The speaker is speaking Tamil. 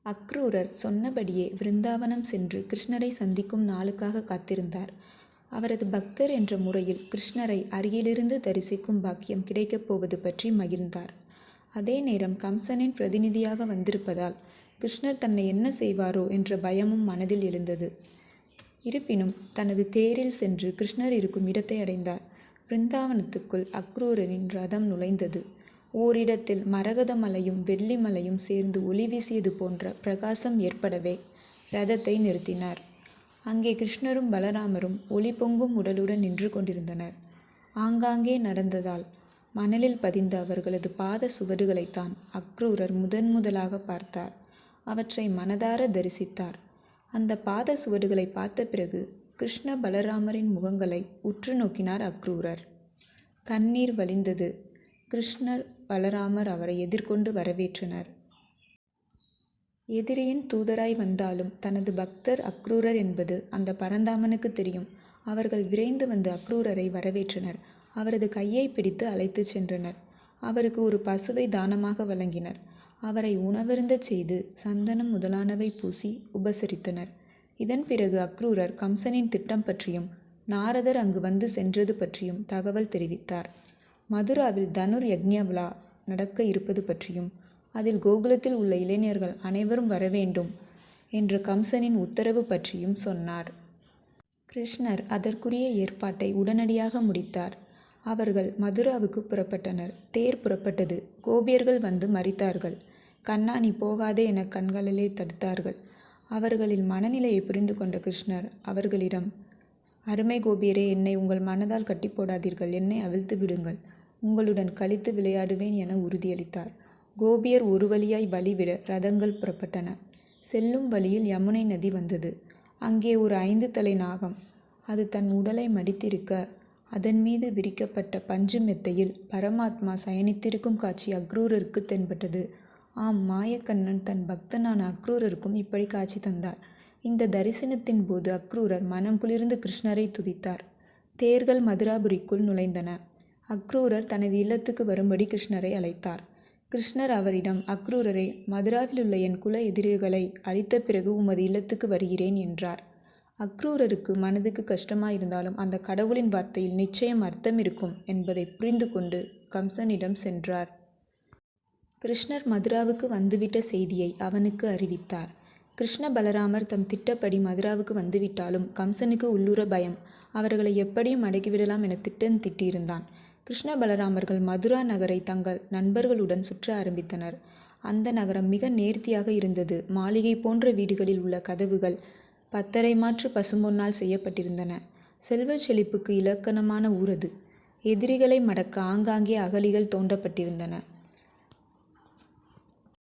அக்ரூரர் சொன்னபடியே விருந்தாவனம் சென்று கிருஷ்ணரை சந்திக்கும் நாளுக்காக காத்திருந்தார். அவரது பக்தர் என்ற முறையில் கிருஷ்ணரை அருகிலிருந்து தரிசிக்கும் பாக்கியம் கிடைக்கப் போவது பற்றி மகிழ்ந்தார். அதே நேரம் கம்சனின் பிரதிநிதியாக வந்திருப்பதால் கிருஷ்ணர் தன்னை என்ன செய்வாரோ என்ற பயமும் மனதில் எழுந்தது. இருப்பினும் தனது தேரில் சென்று கிருஷ்ணர் இருக்கும் இடத்தை அடைந்தார். பிருந்தாவனத்துக்குள் அக்ரூரரின் ரதம் நுழைந்தது. ஓரிடத்தில் மரகத மலையும் வெள்ளி மலையும் சேர்ந்து ஒளி வீசியது போன்ற பிரகாசம் ஏற்படவே ரதத்தை நிறுத்தினார். அங்கே கிருஷ்ணரும் பலராமரும் ஒளி பொங்கும் உடலுடன் நின்று கொண்டிருந்தனர். ஆங்காங்கே நடந்ததால் மணலில் பதிந்த அவர்களது பாத சுவடுகளைத்தான் அக்ரூரர் முதலாக பார்த்தார். அவற்றை மனதார தரிசித்தார். அந்த பாத சுவடுகளை பார்த்த பிறகு கிருஷ்ண பலராமரின் முகங்களை உற்று நோக்கினார் அக்ரூரர். கண்ணீர் வழிந்தது. கிருஷ்ணர் பலராமர் அவரை எதிர்கொண்டு வரவேற்றனர். எதிரியின் தூதராய் வந்தாலும் தனது பக்தர் அக்ரூரர் என்பது அந்த பரந்தாமனுக்கு தெரியும். அவர்கள் விரைந்து வந்து அக்ரூரரை வரவேற்றனர். அவரது கையை பிடித்து அழைத்துச் சென்றனர். அவருக்கு ஒரு பசுவை தானமாக வழங்கினர். அவரை உணவருந்தச் செய்து சந்தனம் முதலானவை பூசி உபசரித்தனர். இதன் பிறகு அக்ரூரர் கம்சனின் திட்டம் பற்றியும் நாரதர் அங்கு வந்து சென்றது பற்றியும் தகவல் தெரிவித்தார். மதுராவில் தனுர் யக்ஞ விழா நடக்க இருப்பது பற்றியும் அதில் கோகுலத்தில் உள்ள இளைஞர்கள் அனைவரும் வரவேண்டும் என்ற கம்சனின் உத்தரவு பற்றியும் சொன்னார். கிருஷ்ணர் அதற்குரிய ஏற்பாட்டை உடனடியாக முடித்தார். அவர்கள் மதுராவுக்கு புறப்பட்டனர். தேர் புறப்பட்டது. கோபியர்கள் வந்து மறித்தார்கள். கண்ணா, நீ போகாதே என கண்களிலே தடுத்தார்கள். அவர்களின் மனநிலையை புரிந்து கொண்ட கிருஷ்ணர் அவர்களிடம், அருமை கோபியரே, என்னை உங்கள் மனதால் கட்டி போடாதீர்கள். என்னை அவிழ்த்து விடுங்கள். உங்களுடன் கழித்து விளையாடுவேன் என உறுதியளித்தார். கோபியர் ஒரு வழியாய் வழிவிட ரதங்கள் புறப்பட்டன. செல்லும் வழியில் யமுனை நதி வந்தது. அங்கே ஒரு 5 தலை நாகம். அது தன் உடலை மடித்திருக்க அதன் மீது விரிக்கப்பட்ட பஞ்சு மெத்தையில் பரமாத்மா சயனித்திருக்கும் காட்சி அக்ரூரருக்கு தென்பட்டது. ஆம், மாயக்கண்ணன் தன் பக்தனான அக்ரூரருக்கும் இப்படி காட்சி தந்தார். இந்த தரிசனத்தின் போது அக்ரூரர் மனம் குளிர்ந்து கிருஷ்ணரை துதித்தார். தேர்கள் மதுராபுரிக்குள் நுழைந்தன. அக்ரூரர் தனது இல்லத்துக்கு வரும்படி கிருஷ்ணரை அழைத்தார். கிருஷ்ணர் அவரிடம், அக்ரூரரே, மதுராவில் உள்ள என் குல எதிரிகளை அழித்த பிறகு உமது இல்லத்துக்கு வருகிறேன் என்றார். அக்ரூரருக்கு மனதுக்கு கஷ்டமாயிருந்தாலும் அந்த கடவுளின் வார்த்தையில் நிச்சயம் அர்த்தம் இருக்கும் என்பதை புரிந்து கொண்டு கம்சனிடம் சென்றார். கிருஷ்ணர் மதுராவுக்கு வந்துவிட்ட செய்தியை அவனுக்கு அறிவித்தார். கிருஷ்ண பலராமர் தம் திட்டப்படி மதுராவுக்கு வந்துவிட்டாலும் கம்சனுக்கு உள்ளூர பயம். அவர்களை எப்படியும் அடக்கிவிடலாம் என திட்டம் தீட்டியிருந்தான். கிருஷ்ண பலராமர்கள் மதுரா நகரை தங்கள் நண்பர்களுடன் சுற்ற ஆரம்பித்தனர். அந்த நகரம் மிக நேர்த்தியாக இருந்தது. மாளிகை போன்ற வீடுகளில் உள்ள கதவுகள் 10 மாற்று பசும்பொன்னால் செய்யப்பட்டிருந்தன. செல்வச் செழிப்புக்கு இலக்கணமான ஊர் அது. எதிரிகளை மடக்க ஆங்காங்கே அகழிகள் தோண்டப்பட்டிருந்தன.